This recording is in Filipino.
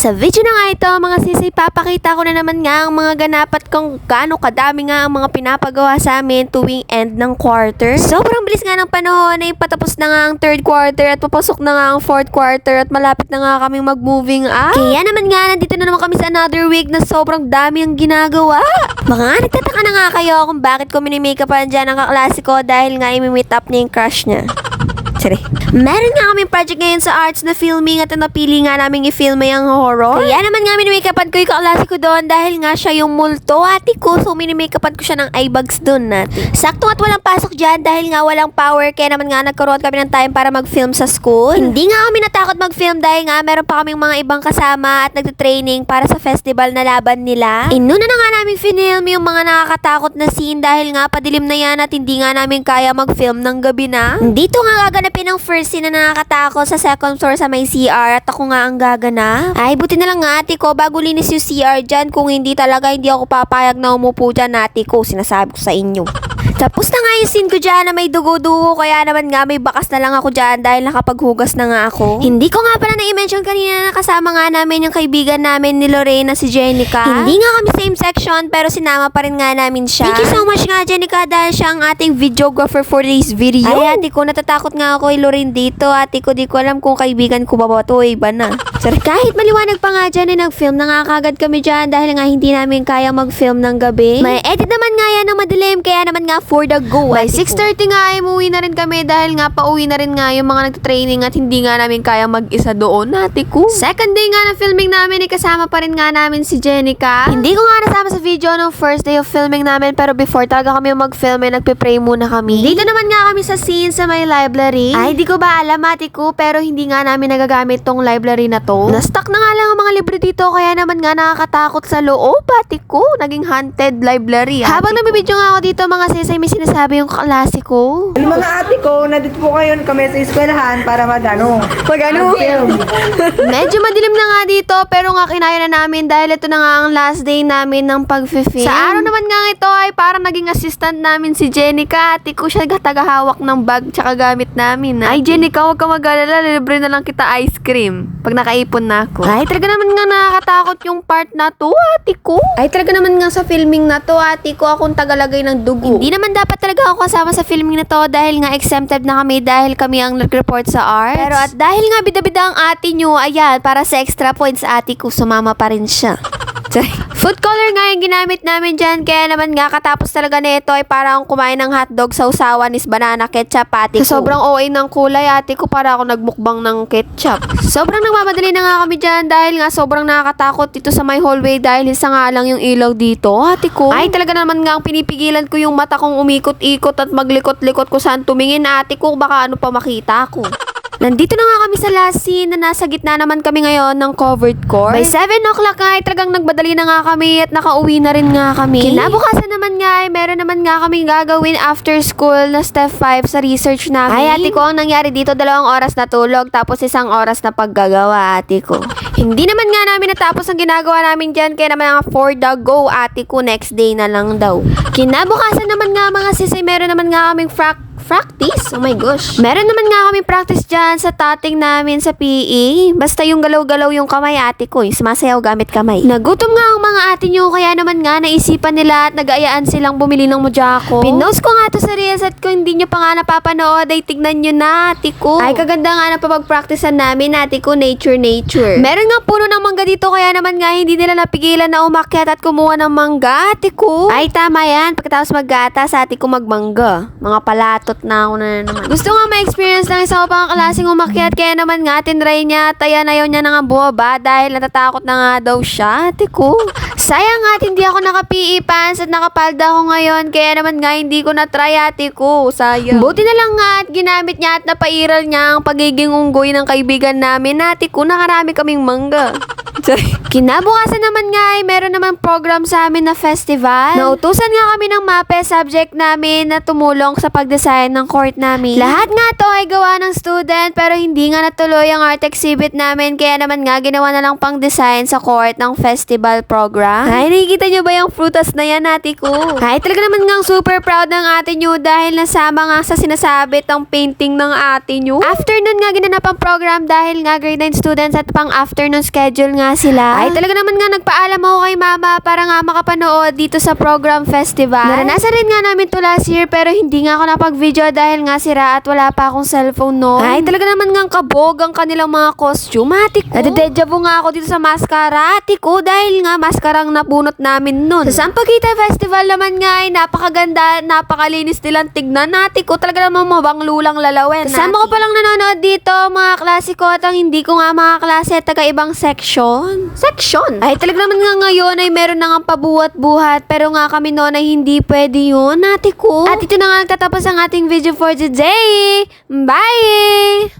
Sa video na nga ito mga sisi, papakita ko na naman nga ang mga ganapat kung gaano kadami nga ang mga pinapagawa sa amin tuwing end ng quarter. Sobrang bilis nga ng panahon ay patapos na nga ang third quarter at papasok na nga ang fourth quarter at malapit na nga kaming mag-moving out. Kaya naman nga nandito na naman kami sa another week na sobrang dami ang ginagawa. Baka nga nagtataka na nga kayo kung bakit ko mini-makeupan dyan ang kaklase ko dahil nga i-meet up niya yung crush niya. Sorry. Meron nga kaming project ngayon sa arts na filming at napili nga namin i-film yung horror. Kaya naman nga mini-makeupan ko yung kaklase ko doon dahil nga siya yung multo ate ko. So mini-makeupan ko siya ng eye bags doon natin. Sakto at walang pasok dyan dahil nga walang power. Kaya naman nga nagkaroon kami ng time para mag-film sa school. Hindi nga kami natakot mag-film dahil nga meron pa kaming mga ibang kasama at nagtitraining para sa festival na laban nila. Inuna na nga namin film yung mga nakakatakot na scene dahil nga padilim na yan at hindi nga namin kaya mag-film ng gabi na. Dito nga gaganapin ang first scene na nakakatakot sa second floor sa may CR at ako nga ang gaganap. Ay, buti na lang nga ate ko bago linis yung CR dyan. Kung hindi talaga, hindi ako papayag na umupo dyan ate ko. Sinasabi ko sa inyo. Tapos na nga yung scene ko dyan na may dugo-dugo. Kaya naman nga may bakas na lang ako dyan dahil nakapaghugas na nga ako. Hindi ko nga pala na-mention kanina na kasama nga namin yung kaibigan namin ni Lorena, si Jenica. Hindi nga kami same section pero sinama pa rin nga namin siya. Thank you so much nga Jenica dahil siya ang ating videographer for this video. Ay ate ko, natatakot nga ako kay Lorena dito. Ate ko, di ko alam kung kaibigan ko ba to iba na. Sorry. Kahit maliwanag pa nga dyan nag-film na nga kagad kami dyan dahil nga hindi namin kaya mag-film ng gabi. May edit naman nga yan ng madilim kaya naman nga for the go. By 6:30 nga ay umuwi na rin kami dahil nga pauwi na rin nga yung mga nagtitraining at hindi nga namin kaya mag-isa doon ate ko. Second day nga na filming namin kasama pa rin nga namin si Jenica. Hindi ko nga nasama sa video ng first day of filming namin pero before talaga kami mag-film ay nagpe-pray muna kami. Dito naman nga kami sa scene sa may library. Ay di ko ba alam ate ko pero hindi nga namin nagagamit tong library na to. Na-stuck na nga lang ang mga libro dito kaya naman nga nakakatakot sa loob ate ko. Naging haunted library. Habang nabibidyo nga ako dito mga sisay may sinasabi yung kaklase ko. Mga ate ko, nandito po kayo kami sa eskwelahan para mag-film. Medyo madilim na nga dito pero nga kinaya na namin dahil ito na nga ang last day namin ng pag-film. Sa araw naman nga ito ay parang naging assistant namin si Jenica. Ate ko siya tagahawak ng bag tsaka gamit namin. Ay Jenica, huwag ka mag-alala, libre na lang kita ice cream pag nakaipon na ako. Ay talaga naman nga nakakatakot yung part na to ate ko. Ay talaga naman nga sa filming na to ate ko akong tagalagay ng dugo. Hindi naman dapat talaga ako kasama sa filming na to dahil nga exempted na kami dahil kami ang nag-report sa arts. Pero at dahil nga bida-bida ang ate nyo, ayan, para sa extra points ate ko, sumama pa rin siya. Food color nga yung ginamit namin dyan. Kaya naman nga katapos talaga na ito ay parang kumain ng hotdog sa usawan is banana ketchup ate ko. Sobrang OA ng kulay ate ko para ako nagmukbang ng ketchup. Sobrang nagmamadali na nga kami dyan dahil nga sobrang nakakatakot dito sa my hallway dahil isa nga lang yung ilaw dito ate ko. Ay talaga naman nga ang pinipigilan ko yung mata kong umikot-ikot at maglikot-likot ko saan tumingin ate ko baka ano pa makita ko. Nandito na nga kami sa last scene na nasa gitna naman kami ngayon ng covered court. By 7 o'clock nga ay talagang nagbadali na nga kami at nakauwi na rin nga kami. Kinabukasan naman nga ay meron naman nga kami gagawin after school na step 5 sa research namin. Ay ate ko, ang nangyari dito 2 oras na tulog tapos 1 oras na paggagawa ate ko. Hindi naman nga namin natapos ang ginagawa namin dyan kaya naman nga for the go ate ko next day na lang daw. Kinabukasan naman nga mga sisay meron naman nga kaming practice? Oh my gosh. Meron naman nga kami practice dyan sa tating namin sa PE. Basta yung galaw-galaw yung kamay ate ko. Yung sumasayaw gamit kamay. Nagutom nga ang mga ate nyo. Kaya naman nga naisipan nila at nag-aayaan silang bumili ng mojako. Pinost ko nga to sa reels at kung hindi nyo pa nga napapanood ay tignan nyo na ate ko. Ay kaganda nga na papag-practicean namin ate ko. Nature. Meron nga puno ng mangga dito. Kaya naman nga hindi nila napigilan na umakyat at kumuha ng mangga ate ko. Ay tama yan. Pagkatapos maggatas ate ko magmangga. Mga palatot na ako na naman. Gusto nga ma-experience ng isa ko pang klaseng umakyat kaya naman nga tinry niya at ayaw niya na nga bumaba dahil natatakot na nga daw siya ate ko. Sayang nga hindi ako naka-PE pants at nakapalda ako ngayon kaya naman nga hindi ko na-try ate ko. Sayang. Buti na lang nga at ginamit niya at napairal niya ang pagiging unggoy ng kaibigan namin ate ko. Nakarami kaming mangga. Kinabukasan naman nga ay meron naman program sa amin na festival. Nautusan nga kami ng MAPE subject namin na tumulong sa pag-design ng court namin. Lahat nga to ay gawa ng student pero hindi nga natuloy ang art exhibit namin kaya naman nga ginawa na lang pang design sa court ng festival program. Ay, nakikita nyo ba yung frutas na yan ate ko? Ay, talaga naman nga super proud ng ate nyo dahil nasama nga sa sinasabit ang painting ng ate nyo. Afternoon nga ginanap ang program dahil nga grade 9 students at pang afternoon schedule nga nga sila. Ay talaga naman nga nagpaalam ako kay mama para nga makapanood dito sa program festival. Naranasan rin nga namin to last year pero hindi nga ako napag-video dahil nga sira at wala pa akong cellphone noon. Ay talaga naman nga kabog ang kanilang mga costume. Ate ko. Nade-deja vu nga ako dito sa mascara. Ate ko dahil nga maskarang napunot namin nun. Sa Sampaguita Festival naman nga ay napakaganda, napakalinis nilang tignan. Ate ko talaga namang mabanglulang lalawin. Kasama ko palang nanonood dito mga klase ko at ang hindi ko nga mga klase taga ibang section. Ay talaga naman nga ngayon ay meron na nga pabuhat-buhat pero nga kami noon ay hindi pwede yun. Ate ko. At ito na nga nagtatapos ang ating video for today. Bye!